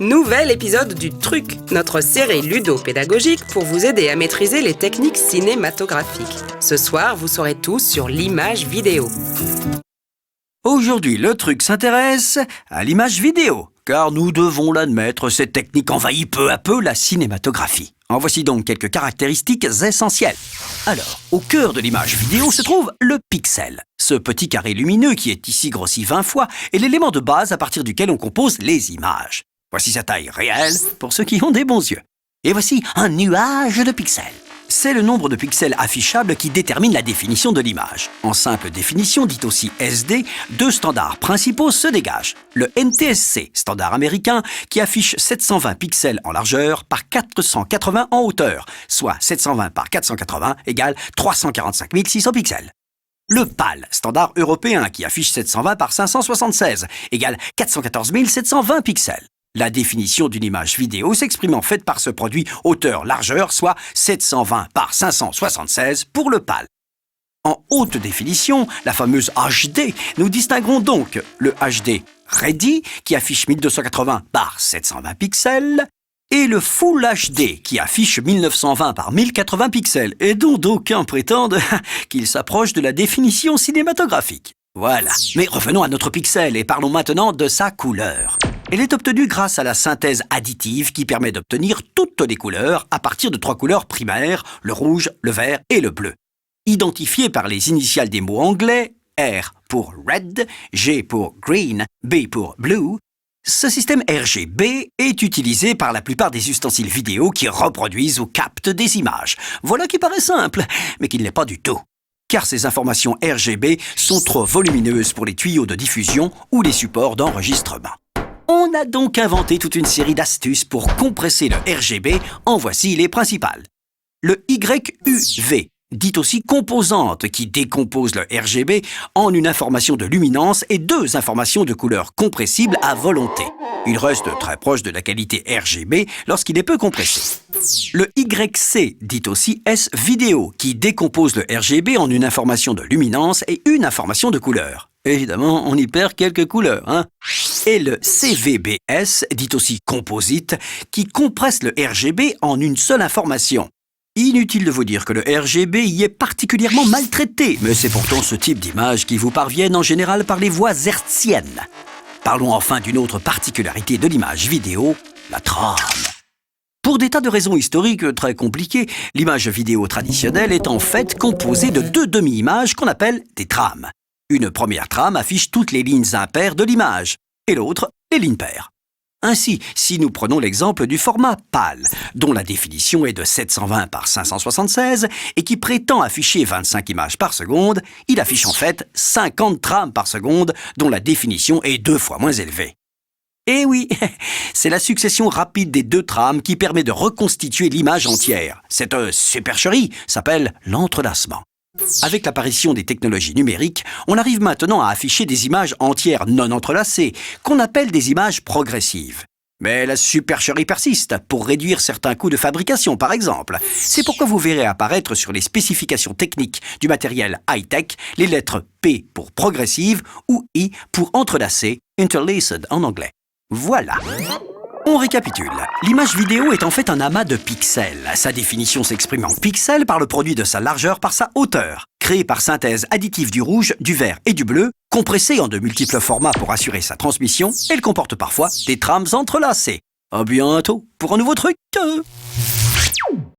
Nouvel épisode du Truc, notre série ludo-pédagogique pour vous aider à maîtriser les techniques cinématographiques. Ce soir, vous saurez tout sur l'image vidéo. Aujourd'hui, le truc s'intéresse à l'image vidéo, car nous devons l'admettre, cette technique envahit peu à peu la cinématographie. En voici donc quelques caractéristiques essentielles. Alors, au cœur de l'image vidéo se trouve le pixel. Ce petit carré lumineux qui est ici grossi 20 fois est l'élément de base à partir duquel on compose les images. Voici sa taille réelle pour ceux qui ont des bons yeux. Et voici un nuage de pixels. C'est le nombre de pixels affichables qui détermine la définition de l'image. En simple définition, dite aussi SD, deux standards principaux se dégagent. Le NTSC, standard américain, qui affiche 720 pixels en largeur par 480 en hauteur, soit 720 par 480 égale 345 600 pixels. Le PAL, standard européen, qui affiche 720 par 576 égale 414 720 pixels. La définition d'une image vidéo s'exprime en fait par ce produit hauteur-largeur, soit 720 par 576 pour le PAL. En haute définition, la fameuse HD, nous distinguerons donc le HD Ready, qui affiche 1280 par 720 pixels, et le Full HD, qui affiche 1920 par 1080 pixels, et dont d'aucuns prétendent qu'il s'approche de la définition cinématographique. Voilà. Mais revenons à notre pixel et parlons maintenant de sa couleur. Elle est obtenue grâce à la synthèse additive qui permet d'obtenir toutes les couleurs à partir de trois couleurs primaires, le rouge, le vert et le bleu. Identifiées par les initiales des mots anglais, R pour red, G pour green, B pour blue, ce système RGB est utilisé par la plupart des ustensiles vidéo qui reproduisent ou captent des images. Voilà qui paraît simple, mais qui ne l'est pas du tout. Car ces informations RGB sont trop volumineuses pour les tuyaux de diffusion ou les supports d'enregistrement. On a donc inventé toute une série d'astuces pour compresser le RGB, en voici les principales. Le YUV, dit aussi composante, qui décompose le RGB en une information de luminance et deux informations de couleur compressibles à volonté. Il reste très proche de la qualité RGB lorsqu'il est peu compressé. Le YC, dit aussi S-Vidéo, qui décompose le RGB en une information de luminance et une information de couleur. Évidemment, on y perd quelques couleurs, hein. Et le CVBS, dit aussi composite, qui compresse le RGB en une seule information. Inutile de vous dire que le RGB y est particulièrement maltraité, mais c'est pourtant ce type d'images qui vous parviennent en général par les voies hertziennes. Parlons enfin d'une autre particularité de l'image vidéo, la trame. Pour des tas de raisons historiques très compliquées, l'image vidéo traditionnelle est en fait composée de deux demi-images qu'on appelle des trames. Une première trame affiche toutes les lignes impaires de l'image, et l'autre, les lignes paires. Ainsi, si nous prenons l'exemple du format PAL, dont la définition est de 720 par 576 et qui prétend afficher 25 images par seconde, il affiche en fait 50 trames par seconde, dont la définition est 2 fois moins élevée. Et oui, c'est la succession rapide des deux trames qui permet de reconstituer l'image entière. Cette supercherie s'appelle l'entrelacement. Avec l'apparition des technologies numériques, on arrive maintenant à afficher des images entières non entrelacées, qu'on appelle des images progressives. Mais la supercherie persiste, pour réduire certains coûts de fabrication par exemple. C'est pourquoi vous verrez apparaître sur les spécifications techniques du matériel high-tech les lettres P pour progressive ou I pour entrelacée, interlaced en anglais. Voilà. On récapitule. L'image vidéo est en fait un amas de pixels. Sa définition s'exprime en pixels par le produit de sa largeur par sa hauteur. Créée par synthèse additive du rouge, du vert et du bleu, compressée en de multiples formats pour assurer sa transmission, elle comporte parfois des trames entrelacées. À bientôt pour un nouveau truc.